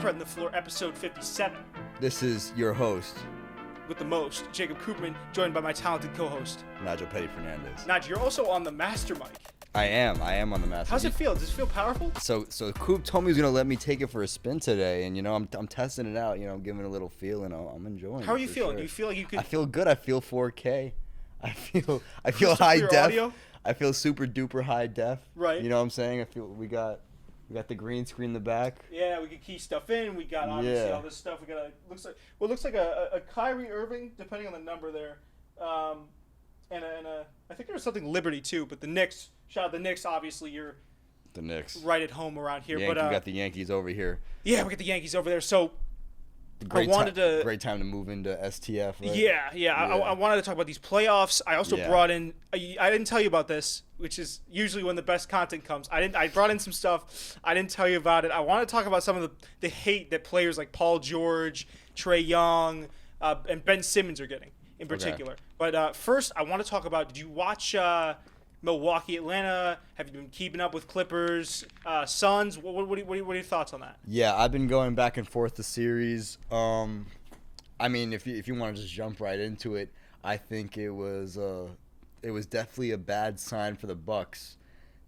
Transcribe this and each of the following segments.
Spreading the Floor, episode 57. This is your host, With the most, Jacob Koopman, joined by my talented co-host, Nigel Petty Fernandez. Nigel, you're also on the master mic. I am on the master. How's it feel? Does it feel powerful? So Coop told me he was gonna let me take it for a spin today, and I'm testing it out. I'm giving it a little feel, and I'm enjoying. How are it you for feeling? sure. Do you feel like you could? I feel good. I feel 4K. I feel Crystal high clear def. audio? I feel super duper high def. Right. You know what I'm saying? I feel we got the green screen in the back. Yeah, we can key stuff in. We got obviously Yeah. all this stuff. We got looks like a Kyrie Irving, depending on the number there, and I think there was something Liberty too. But the Knicks, shout out the Knicks. Obviously, you're The Knicks. right at home around here. We But got the Yankees over here. yeah, we got the Yankees over there. So Great wanted time to move into STF. Right? yeah. I wanted to talk about these playoffs. I also Yeah. brought in. I didn't tell you about this, which is usually when the best content comes. I brought in some stuff. I didn't tell you about it. I want to talk about some of the hate that players like Paul George, Trae Young, and Ben Simmons are getting in particular. But first, I want to talk about. Did you watch Milwaukee, Atlanta? Have you been keeping up with Clippers, Suns? What are your thoughts on that? Yeah, I've been going back and forth the series. I mean, if you want to just jump right into it, I think it was definitely a bad sign for the Bucks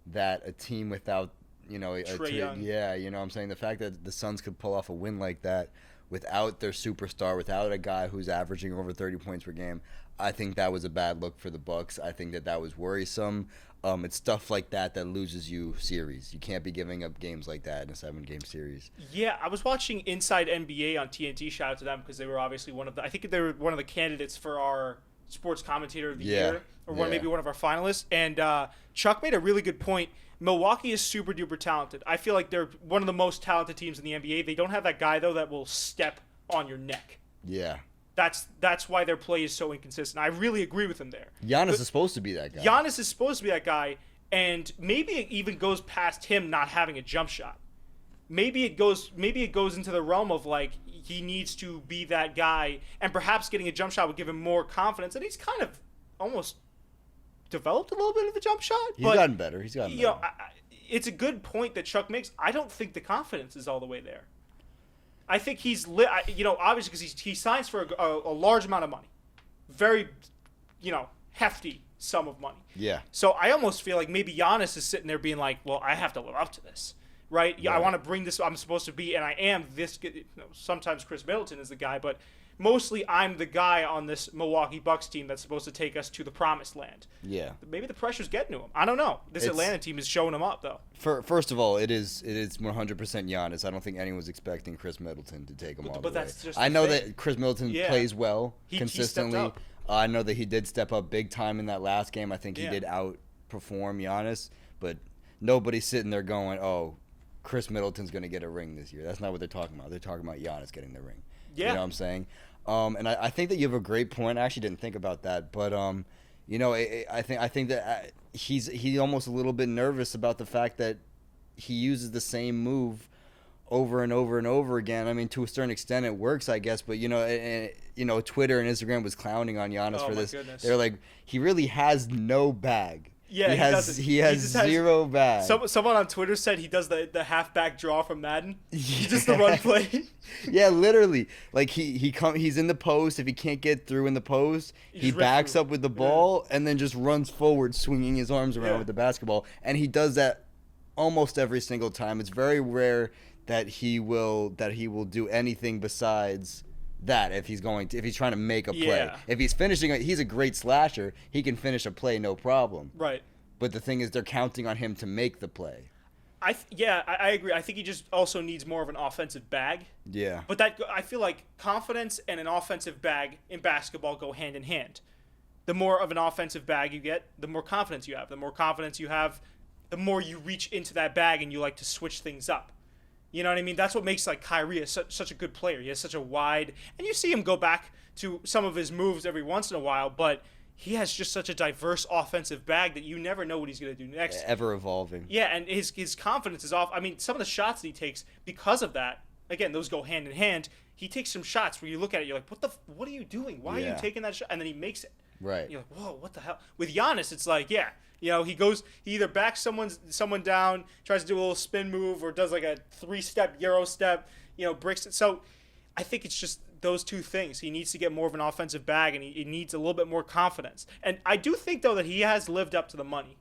that a team without Trae Young. Yeah, what I'm saying, the fact that the Suns could pull off a win like that without their superstar, without a guy who's averaging over 30 points per game, I think that was a bad look for the Bucks. I think that was worrisome. It's stuff like that loses you series. You can't be giving up games like that in a 7-game series. Yeah, I was watching Inside NBA on TNT. Shout out to them because they were obviously I think they were one of the candidates for our sports commentator of the year, or maybe one of our finalists. And Chuck made a really good point. Milwaukee is super duper talented. I feel like they're one of the most talented teams in the NBA. They don't have that guy though that will step on your neck. Yeah. That's why their play is so inconsistent. I really agree with him there. Giannis is supposed to be that guy. Giannis is supposed to be that guy, and maybe it even goes past him not having a jump shot. Maybe it goes into the realm of like he needs to be that guy, and perhaps getting a jump shot would give him more confidence. And he's kind of almost developed a little bit of the jump shot. He's gotten better. It's a good point that Chuck makes. I don't think the confidence is all the way there. I think he's obviously because he signs for a large amount of money, very, hefty sum of money. Yeah. So I almost feel like maybe Giannis is sitting there being like, well, I have to live up to this, right? Yeah, I want to bring this. I'm supposed to be, and I am this. Sometimes Chris Middleton is the guy, but mostly I'm the guy on this Milwaukee Bucks team that's supposed to take us to the promised land. Yeah. Maybe the pressure's getting to him. I don't know. This Atlanta team is showing him up though. First of all, it is 100% Giannis. I don't think anyone's expecting Chris Middleton to take him all the way. But that's just I know that Chris Middleton plays well consistently. He stepped up. I know that he did step up big time in that last game. I think he did outperform Giannis, but nobody's sitting there going, "Oh, Chris Middleton's going to get a ring this year." That's not what they're talking about. They're talking about Giannis getting the ring. Yeah. You know what I'm saying? And I think that you have a great point. I actually didn't think about that, but I think that he's almost a little bit nervous about the fact that he uses the same move over and over and over again. I mean, to a certain extent, it works, I guess. But Twitter and Instagram was clowning on Giannis for this. Goodness. They're like, he really has no bag. Yeah, he has zero bag. Someone on Twitter said he does the halfback draw from Madden. He just the run play. Yeah, literally. Like he's in the post. If he can't get through in the post, he backs up with the ball and then just runs forward, swinging his arms around with the basketball. And he does that almost every single time. It's very rare that he will do anything besides that if he's trying to make a play. Yeah. If he's finishing, he's a great slasher. He can finish a play no problem. Right. But the thing is, they're counting on him to make the play. I agree. I think he just also needs more of an offensive bag. Yeah. But I feel like confidence and an offensive bag in basketball go hand in hand. The more of an offensive bag you get, the more confidence you have. The more confidence you have, the more you reach into that bag and you like to switch things up. You know what I mean? That's what makes like Kyrie such a good player. He has such a wide, and you see him go back to some of his moves every once in a while, but he has just such a diverse offensive bag that you never know what he's going to do next. Ever evolving. Yeah, and his confidence is off. I mean, some of the shots that he takes because of that, again, those go hand in hand. He takes some shots where you look at it, you're like, what are you doing? Why are you taking that shot? And then he makes it. Right. You're like, whoa, what the hell? With Giannis, it's like, he either backs someone down, tries to do a little spin move, or does like a 3-step Euro step, bricks. So I think it's just those two things. He needs to get more of an offensive bag, and he needs a little bit more confidence. And I do think, though, that he has lived up to the money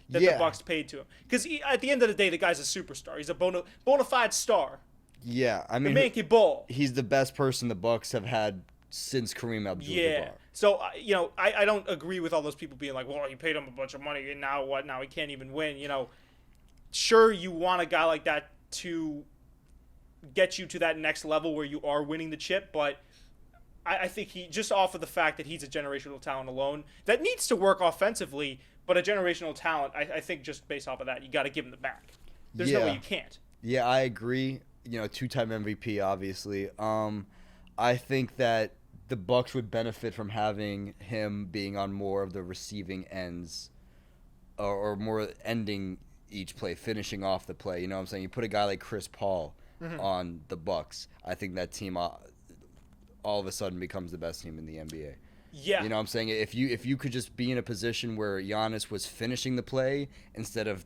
that the Bucks paid to him. Because at the end of the day, the guy's a superstar. He's a bona fide star. Yeah, I mean, the man can ball. He's the best person the Bucks have had since Kareem Abdul-Jabbar. Yeah. So, I don't agree with all those people being like, well, you paid him a bunch of money, and now what? Now he can't even win. Sure, you want a guy like that to get you to that next level where you are winning the chip, but I think he, just off of the fact that he's a generational talent alone, that needs to work offensively, but a generational talent, I think just based off of that, you got to give him the back. There's no way you can't. Yeah, I agree. Two-time MVP, obviously. I think that the Bucks would benefit from having him being on more of the receiving ends, or more ending each play, finishing off the play. You know what I'm saying? You put a guy like Chris Paul on the Bucks, I think that team all of a sudden becomes the best team in the NBA. Yeah. You know what I'm saying? If you could just be in a position where Giannis was finishing the play instead of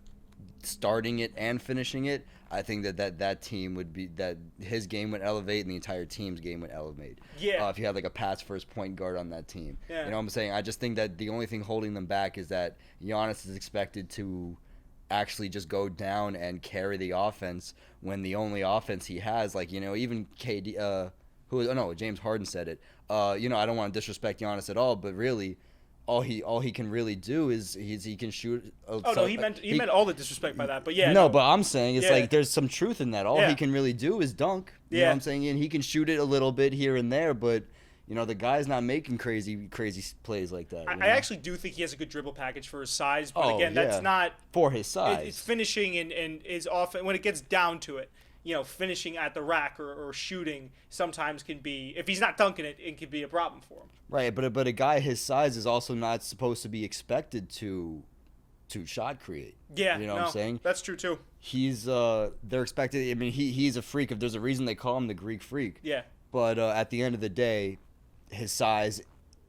starting it and finishing it, I think that team would be, that his game would elevate and the entire team's game would elevate. Yeah. If you had like a pass first point guard on that team. Yeah. You know what I'm saying? I just think that the only thing holding them back is that Giannis is expected to actually just go down and carry the offense when the only offense he has, even KD, James Harden said it. I don't want to disrespect Giannis at all, but really, all he can really do is he can shoot. He meant all the disrespect by that, but yeah. No, but I'm saying it's like there's some truth in that. All Yeah. he can really do is dunk. You know what I'm saying? And he can shoot it a little bit here and there, but the guy's not making crazy plays like that. I actually do think he has a good dribble package for his size, but again, that's not for his size. It's finishing and is often, when it gets down to it, finishing at the rack or shooting sometimes can be, if he's not dunking it can be a problem for him. Right, but a guy his size is also not supposed to be expected to shot create. Yeah, you know what I'm saying? That's true too. He's they're expected. I mean, he's a freak. If there's a reason they call him the Greek Freak. Yeah. But at the end of the day, his size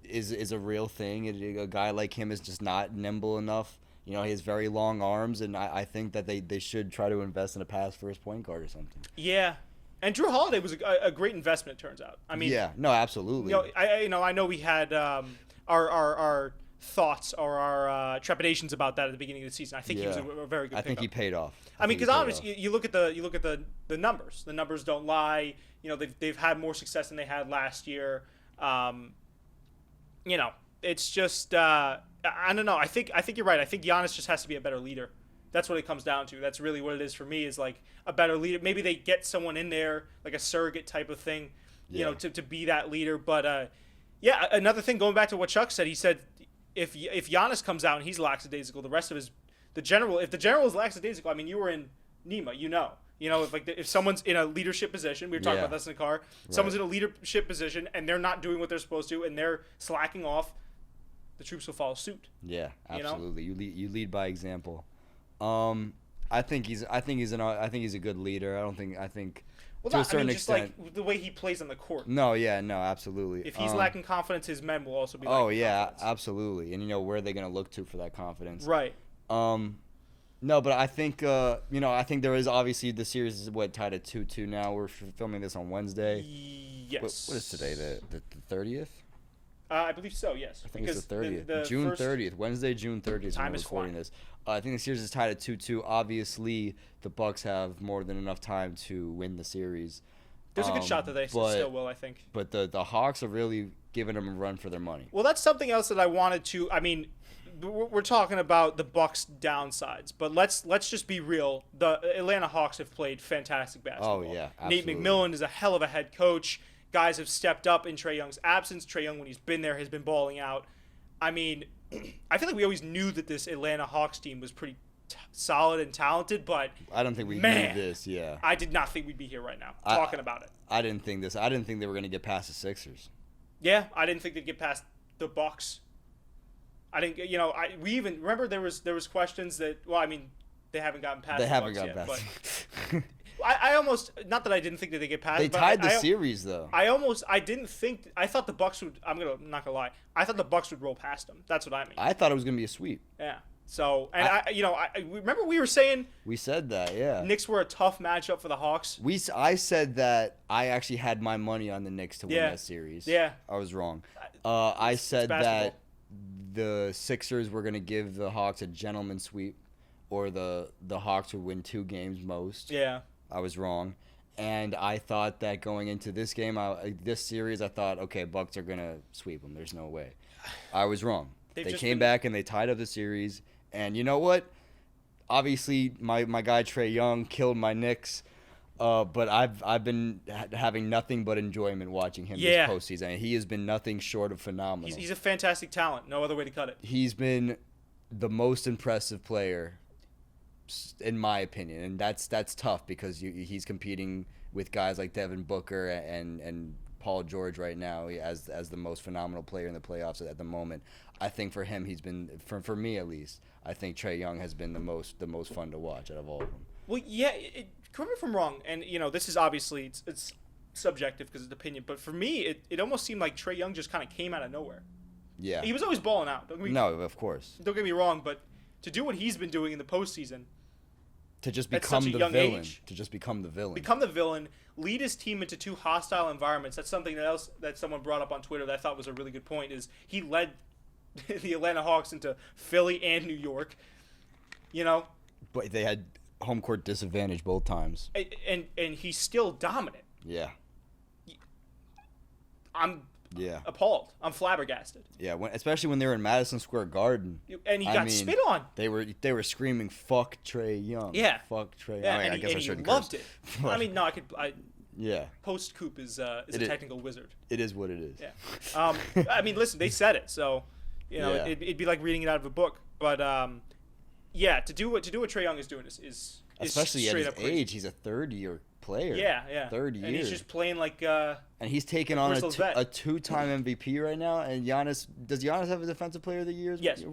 is a real thing. A guy like him is just not nimble enough. He has very long arms, and I think that they should try to invest in a pass first point guard or something. Yeah. And Drew Holiday was a great investment, it turns out. I mean, yeah, no, absolutely. I know we had our thoughts or our trepidations about that at the beginning of the season. I think he was a very good pickup. I think he paid off. I mean, because obviously you look at the numbers. The numbers don't lie. They've had more success than they had last year. It's just I don't know. I think you're right. I think Giannis just has to be a better leader. That's what it comes down to. That's really what it is for me, is like a better leader. Maybe they get someone in there, like a surrogate type of thing, to be that leader. But another thing, going back to what Chuck said, he said if Giannis comes out and he's lackadaisical, the rest of if the general is lackadaisical, I mean, you were in NEMA, if someone's in a leadership position, we were talking about this in the car, someone's in a leadership position and they're not doing what they're supposed to and they're slacking off, the troops will follow suit. Yeah, absolutely. You lead by example. I think he's a good leader. I think to a certain extent, like the way he plays on the court. No, absolutely. If he's lacking confidence, his men will also be. Absolutely. And where are they going to look to for that confidence? Right. No, but I think I think there is, obviously, the series is tied at 2-2 now. We're filming this on Wednesday. Yes. What is today? The 30th? I believe so. Yes. I think it's the 30th. June 30th. Wednesday, June 30th. Time is recording this. I think the series is tied at 2-2. Obviously, the Bucks have more than enough time to win the series. There's a good shot that they still will, I think. But the Hawks are really giving them a run for their money. Well, that's something else that I wanted to. I mean, we're talking about the Bucks' downsides, but let's just be real. The Atlanta Hawks have played fantastic basketball. Oh yeah, absolutely. Nate McMillan is a hell of a head coach. Guys have stepped up in Trae Young's absence. Trae Young, when he's been there, has been balling out. I mean, I feel like we always knew that this Atlanta Hawks team was pretty solid and talented, but I don't think we knew this. Yeah, I did not think we'd be here right now talking about it. I didn't think they were going to get past the Sixers. Yeah, I didn't think they'd get past the Bucks. I didn't. We even remember there was questions that. Well, I mean, they haven't gotten past. They haven't gotten past. But I almost, not that I didn't think that they get past. They tied the series though. I didn't think. I thought the Bucks would. I'm not gonna lie. I thought the Bucks would roll past them. That's what I mean. I thought it was gonna be a sweep. Yeah. So, and I remember we were saying we said that, yeah. Knicks were a tough matchup for the Hawks. I said that I actually had my money on the Knicks to win that series. Yeah. I was wrong. I said that the Sixers were going to give the Hawks a gentleman sweep, or the Hawks would win 2 games most. Yeah. I was wrong. And I thought that going into this game, this series, I thought, okay, Bucks are going to sweep them. There's no way. I was wrong. They came back and they tied up the series. And you know what? Obviously, my guy Trae Young killed my Knicks. But I've been having nothing but enjoyment watching him this postseason. And he has been nothing short of phenomenal. He's a fantastic talent. No other way to cut it. He's been the most impressive player, in my opinion, and that's tough because he's competing with guys like Devin Booker and Paul George right now as the most phenomenal player in the playoffs at the moment. I think for him, he's been, for me at least, I think Trae Young has been the most fun to watch out of all of them. Well, yeah, correct me if I'm wrong, and this is obviously it's subjective because it's opinion, but for me, it almost seemed like Trae Young just kind of came out of nowhere. Yeah, he was always balling out. No, of course. Don't get me wrong, but to do what he's been doing in the postseason, to just become the villain, become the villain, lead his team into 2 hostile environments. That's something else that someone brought up on Twitter that I thought was a really good point. Is he led the Atlanta Hawks into Philly and New York, but they had home court disadvantage both times, and he's still dominant. Yeah, I'm appalled. I'm flabbergasted. Yeah, especially when they were in Madison Square Garden, and he got spit on. They were screaming "Fuck Trae Young." Yeah, fuck Trae Young. Yeah, I guess I shouldn't loved curse. it. I mean, no, I could. Yeah. Post Coop is a technical wizard. It is what it is. Yeah. I mean, listen, they said it, so it'd be like reading it out of a book. But to do what Trae Young is doing is especially at his age. He's a 3rd-year player. Yeah. 3rd year. And he's just playing like. And he's taking on a 2-time MVP right now. And does Giannis have a Defensive Player of the Year? Yes.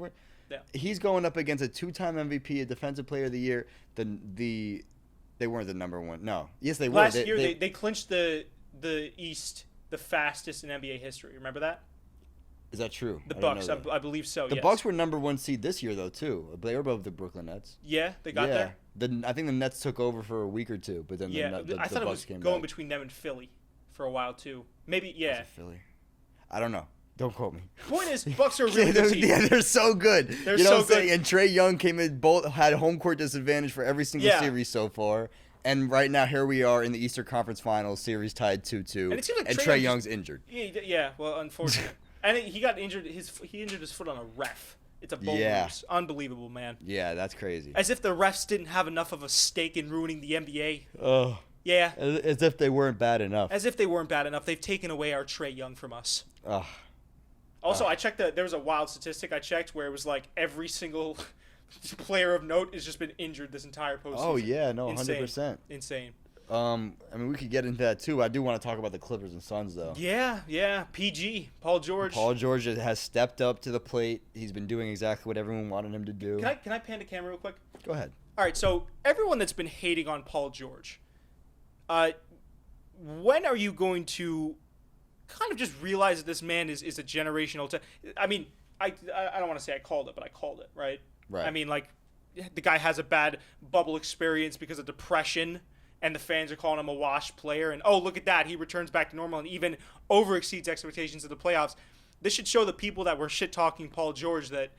Yeah. He's going up against a 2-time MVP, a Defensive Player of the Year. They weren't the number one. No. Yes, they were. Last year, they clinched the East the fastest in NBA history. Remember that? Is that true? The Bucks, I believe so. The Bucks were number 1 seed this year, though, too. They were above the Brooklyn Nets. Yeah, they got there. I think the Nets took over for a week or 2, but then the I thought Bucks it was came going back. between them and Philly for a while too. Maybe Was it Philly? I don't know. Don't quote me. Point is, Bucks are a really good team. Yeah, they're so good. They're you know so what I'm saying? good. And Trae Young came in, both had home court disadvantage for every single series so far. And right now, here we are in the Eastern Conference Finals, series tied 2-2. And it seems like Trae Young's injured. Yeah, well, unfortunately. And he got injured. He injured his foot on a ref. It's a bone loose. Unbelievable, man. Yeah, that's crazy. As if the refs didn't have enough of a stake in ruining the NBA. Oh. Yeah. As if they weren't bad enough. As if they weren't bad enough. They've taken away our Trae Young from us. Ugh. Also, I checked there was a wild statistic I checked where it was like every single player of note has just been injured this entire postseason. Oh, yeah. No, 100%. Insane. I mean, we could get into that too. I do want to talk about the Clippers and Suns, though. Yeah. PG, Paul George. Paul George has stepped up to the plate. He's been doing exactly what everyone wanted him to do. Can I pan the camera real quick? Go ahead. All right. So everyone that's been hating on Paul George, when are you going to kind of just realize that this man is a generational? I mean, I don't want to say I called it, but I called it, right? Right. I mean, like, the guy has a bad bubble experience because of depression. And the fans are calling him a washed player. And, oh, look at that. He returns back to normal and even overexceeds expectations of the playoffs. This should show the people that were shit-talking Paul George that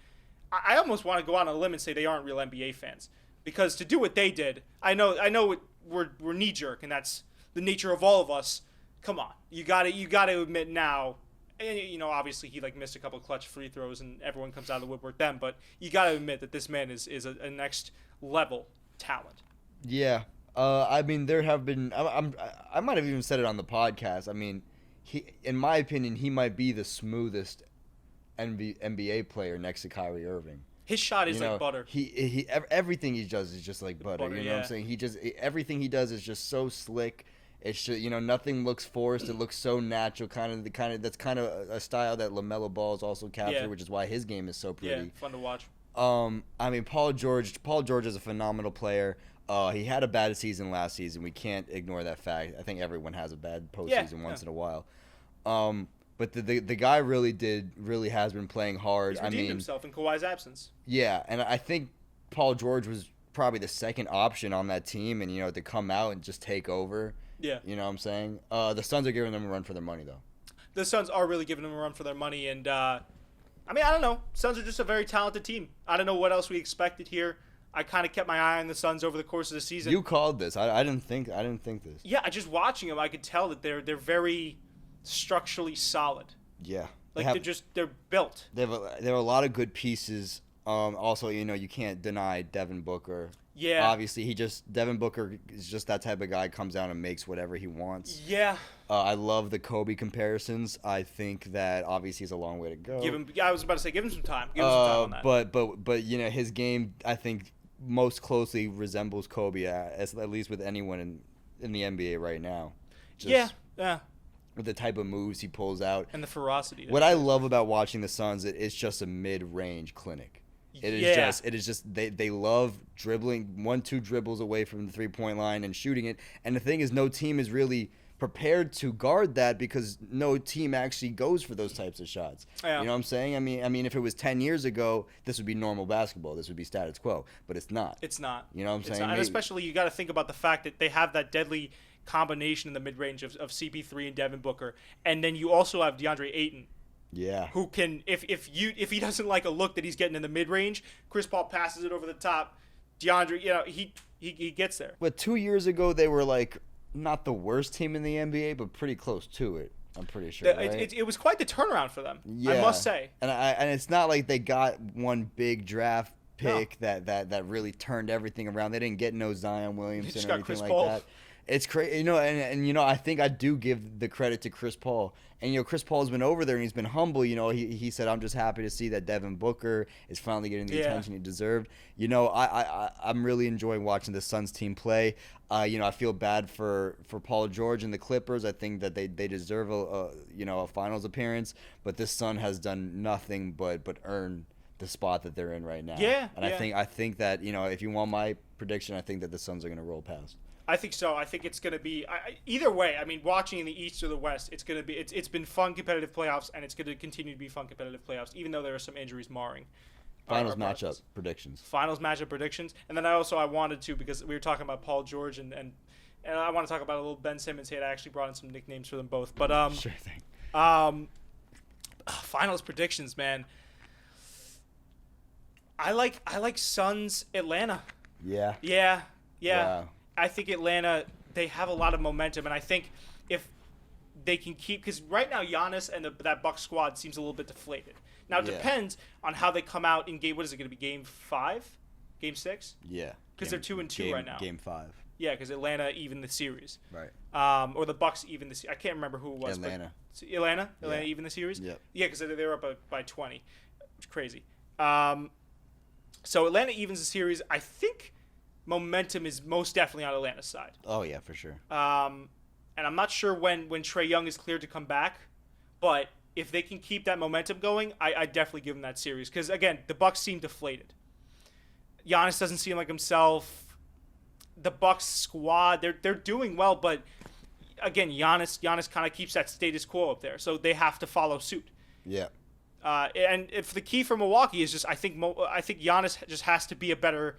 I almost want to go out on a limb and say they aren't real NBA fans. Because to do what they did, I know we're knee-jerk, and that's the nature of all of us. Come on. You got to admit now. And, obviously he, missed a couple of clutch free throws, and everyone comes out of the woodwork then. But you got to admit that this man is a next-level talent. Yeah. I mean, there have been. I might have even said it on the podcast. I mean, in my opinion, he might be the smoothest NBA player next to Kyrie Irving. His shot is like butter. Everything he does is just like butter. You know what I'm saying? Everything he does is just so slick. It's just, nothing looks forced. It looks so natural. That's kind of a style that LaMelo Ball is also captured, which is why his game is so pretty. Yeah, fun to watch. I mean, Paul George is a phenomenal player. He had a bad season last season. We can't ignore that fact. I think everyone has a bad postseason once in a while. But the guy really has been playing hard. He's redeemed himself in Kawhi's absence. Yeah, and I think Paul George was probably the second option on that team, and to come out and just take over. Yeah. You know what I'm saying? The Suns are giving them a run for their money, though. The Suns are really giving them a run for their money, and I don't know. Suns are just a very talented team. I don't know what else we expected here. I kind of kept my eye on the Suns over the course of the season. You called this. I didn't think this. Yeah, just watching them, I could tell that they're very structurally solid. Yeah. They're built. They have a lot of good pieces. Also, you can't deny Devin Booker. Yeah. Obviously, Devin Booker is just that type of guy. Comes down and makes whatever he wants. Yeah. I love the Kobe comparisons. I think that obviously he's a long way to go. I was about to say, give him some time. Give him some time on that. But his game, I think, most closely resembles Kobe, at least with anyone in the NBA right now. Yeah. With the type of moves he pulls out and the ferocity. What I love about watching the Suns, it's just a mid-range clinic. It is just they love dribbling 1-2 dribbles away from the 3-point line and shooting it. And the thing is, no team is really prepared to guard that because no team actually goes for those types of shots. Yeah. You know what I'm saying? I mean, if it was 10 years ago, this would be normal basketball. This would be status quo, but it's not. It's not. You know what I'm saying? And especially you got to think about the fact that they have that deadly combination in the mid-range of CP3 and Devin Booker, and then you also have DeAndre Ayton. Yeah. Who can if he doesn't like a look that he's getting in the mid-range, Chris Paul passes it over the top. DeAndre, he gets there. But 2 years ago they were like not the worst team in the NBA, but pretty close to it. I'm pretty sure. Right? It was quite the turnaround for them. Yeah. I must say. And it's not like they got one big draft pick that really turned everything around. They didn't get no Zion Williamson or anything like that. It's crazy, and I think I do give the credit to Chris Paul. And Chris Paul's been over there and he's been humble. He said, "I'm just happy to see that Devin Booker is finally getting the attention he deserved." I'm really enjoying watching the Suns team play. I feel bad for Paul George and the Clippers. I think that they deserve a finals appearance, but this Sun has done nothing but earn the spot that they're in right now. Yeah, and I think that if you want my prediction, I think that the Suns are going to roll past. I think so. I think it's going to be either way. I mean, watching in the East or the West, it's going to be it's been fun competitive playoffs, and it's going to continue to be fun competitive playoffs, even though there are some injuries marring. Finals matchup predictions. Finals matchup predictions, and then I wanted to, because we were talking about Paul George and I want to talk about a little Ben Simmons here. I actually brought in some nicknames for them both, but sure thing. Finals predictions, man. I like Suns Atlanta. Yeah. Yeah. Wow. I think Atlanta, they have a lot of momentum, and I think if they can keep, because right now Giannis and that Bucks squad seems a little bit deflated. Now it depends on how they come out in game. What is it going to be? Game 5, Game 6? Yeah. Because they're 2-2 right now. Game 5. Yeah, because Atlanta even the series. Right. Or the Bucks even the series. I can't remember who it was. Atlanta. Atlanta even the series. Yep. Yeah, because they were up by 20. It's crazy. So Atlanta evens the series. I think momentum is most definitely on Atlanta's side. Oh yeah, for sure. And I'm not sure when Trae Young is cleared to come back, but if they can keep that momentum going, I definitely give them that series. Because again, the Bucks seem deflated. Giannis doesn't seem like himself. The Bucks squad, they're doing well, but again, Giannis kind of keeps that status quo up there, so they have to follow suit. Yeah. And if the key for Milwaukee is just, I think Giannis just has to be a better.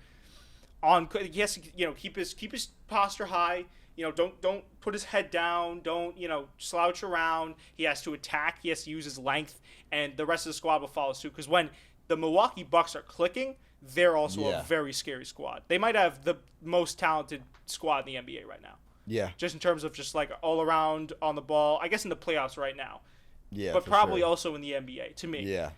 He has to, keep his posture high. Don't put his head down. Don't slouch around. He has to attack. He has to use his length, and the rest of the squad will follow suit. Because when the Milwaukee Bucks are clicking, they're also a very scary squad. They might have the most talented squad in the NBA right now. Yeah. Just in terms of just like all around on the ball. I guess in the playoffs right now. Yeah. But probably also in the NBA to me. Yeah.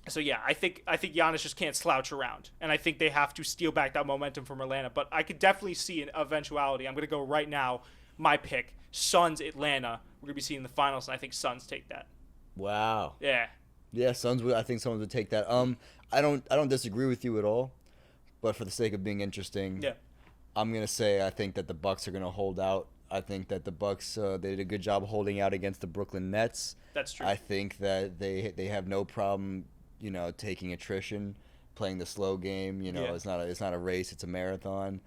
So yeah, I think Giannis just can't slouch around, and I think they have to steal back that momentum from Atlanta. But I could definitely see an eventuality. I'm gonna go right now. My pick: Suns Atlanta. We're gonna be seeing the finals, and I think Suns take that. Wow. Yeah. Yeah, Suns would. I think Suns would take that. I don't disagree with you at all, but for the sake of being interesting, I'm gonna say I think that the Bucks are gonna hold out. I think that the Bucks they did a good job holding out against the Brooklyn Nets. That's true. I think that they have no problem, taking attrition, playing the slow game. It's not a race, it's a marathon.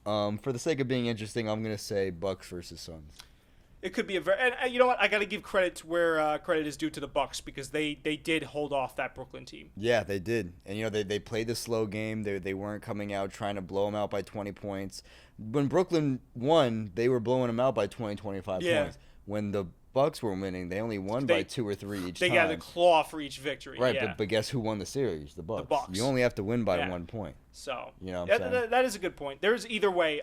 For the sake of being interesting, I'm gonna say Bucks versus Suns. It could be a very, and you know what? I got to give credit to where credit is due to the Bucks because they did hold off that Brooklyn team. Yeah, they did, and they played the slow game. They weren't coming out trying to blow them out by 20 points. When Brooklyn won, they were blowing them out by 20, 25 points. When the Bucks were winning, they only won by 2 or 3 each time. They got a claw for each victory. Right, yeah. but guess who won the series? The Bucks. The Bucks. You only have to win by 1 point. So you know what I'm saying? That is a good point. There's either way.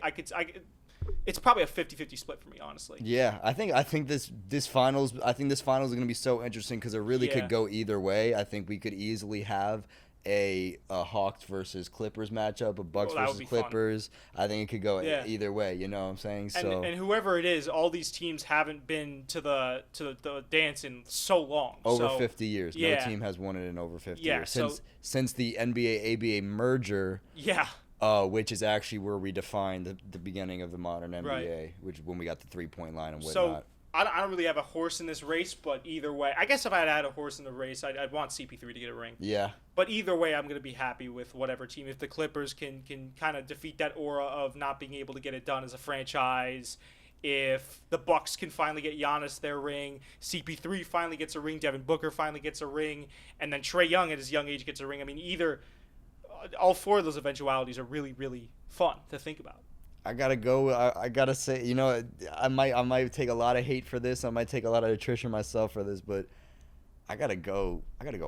It's probably a 50-50 split for me, honestly. Yeah, I think this finals is going to be so interesting because it really could go either way. I think we could easily have a Hawks versus Clippers matchup, a Bucks versus Clippers. Fun. I think it could go either way. You know what I'm saying? So and whoever it is, all these teams haven't been to the dance in so long. Over 50 years. No team has won it in over 50 years since the NBA ABA merger. Yeah. Which is actually where we defined the beginning of the modern NBA, which when we got the 3-point line and whatnot. So I don't really have a horse in this race, but either way, I guess if I had a horse in the race, I'd want CP3 to get a ring. Yeah. But either way, I'm going to be happy with whatever team. If the Clippers can kind of defeat that aura of not being able to get it done as a franchise, if the Bucks can finally get Giannis their ring, CP3 finally gets a ring, Devin Booker finally gets a ring, and then Trae Young at his young age gets a ring. I mean, all 4 of those eventualities are really, really fun to think about. I gotta go. I gotta say, I might take a lot of hate for this. I might take a lot of attrition myself for this, but I gotta go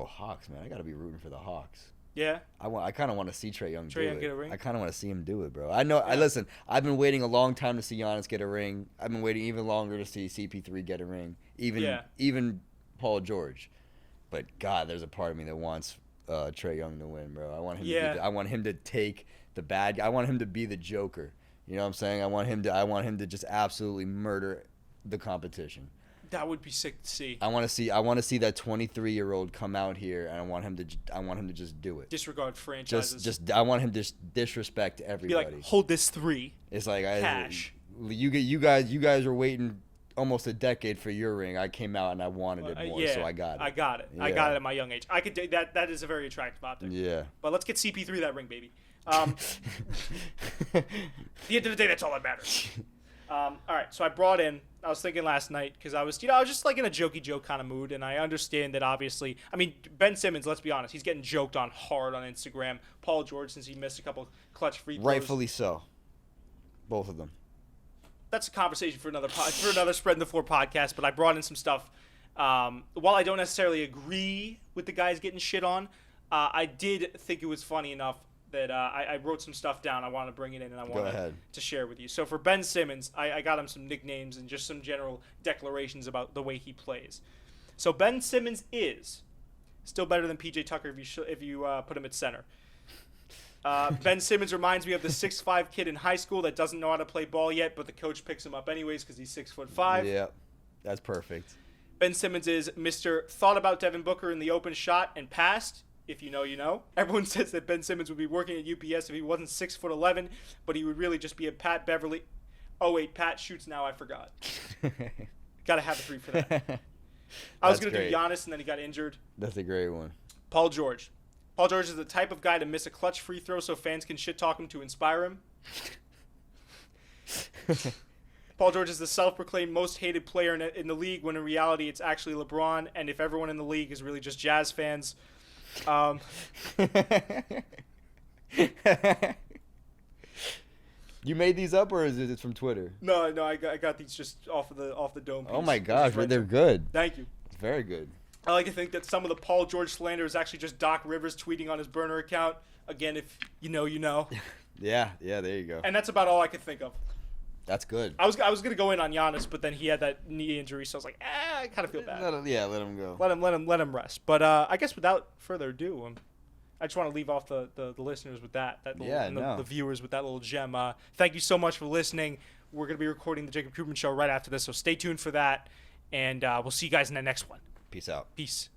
Hawks, man. I gotta be rooting for the Hawks. Yeah. I kind of want to see Trae Young do it. Get a ring? I kind of want to see him do it, bro. I know. Listen. I've been waiting a long time to see Giannis get a ring. I've been waiting even longer to see CP3 get a ring. Even Paul George. But God, there's a part of me that wants Trae Young to win, bro. I want him. I want him to take the bad guy. I want him to be the Joker. You know what I'm saying? I want him to just absolutely murder the competition. That would be sick to see. I want to see that 23-year-old come out here, and I want him to just do it. Disregard franchises. I want him to disrespect everybody. Be like, hold this 3. It's like cash. You guys were waiting almost a decade for your ring. I came out and I wanted it more, so I got it. I got it. Yeah. I got it at my young age. I could that. That is a very attractive optic. Yeah. But let's get CP3 that ring, baby. At the end of the day, that's all that matters. All right, so I was thinking last night because I was just like in a jokey joke kind of mood, and I understand that obviously, I mean, Ben Simmons, let's be honest, he's getting joked on hard on Instagram. Paul George, since he missed a couple clutch free throws. Rightfully so. Both of them. That's a conversation for another Spread in the Floor podcast, but I brought in some stuff. While I don't necessarily agree with the guys getting shit on, I did think it was funny enough that I wrote some stuff down. I want to bring it in and I want to share with you. So for Ben Simmons, I got him some nicknames and just some general declarations about the way he plays. So Ben Simmons is still better than PJ Tucker if you put him at center. Ben Simmons reminds me of the 6'5" kid in high school that doesn't know how to play ball yet, but the coach picks him up anyways because he's 6'5". Yeah, that's perfect. Ben Simmons is Mr. Thought about Devin Booker in the open shot and passed. If you know, you know. Everyone says that Ben Simmons would be working at UPS if he wasn't 6'11", but he would really just be a Pat Beverly. Oh wait, Pat shoots now. I forgot. Gotta have a 3 for that. I was gonna do Giannis and then he got injured. That's a great one. Paul George. Paul George is the type of guy to miss a clutch free throw so fans can shit talk him to inspire him. Paul George is the self-proclaimed most hated player in the league when in reality it's actually LeBron, and if everyone in the league is really just Jazz fans. You made these up, or is it from Twitter? No, I got these just off the dome piece. Oh my gosh, they're good. Thank you. It's very good. I like to think that some of the Paul George slander is actually just Doc Rivers tweeting on his burner account. Again, if you know, you know. Yeah, there you go. And that's about all I could think of. That's good. I was gonna go in on Giannis, but then he had that knee injury, so I was like, I kind of feel bad. Let him go. Let him rest. But I guess without further ado, I just want to leave off the listeners with the viewers with that little gem. Thank you so much for listening. We're gonna be recording the Jacob Cooperman Show right after this, so stay tuned for that, and we'll see you guys in the next one. Peace out. Peace.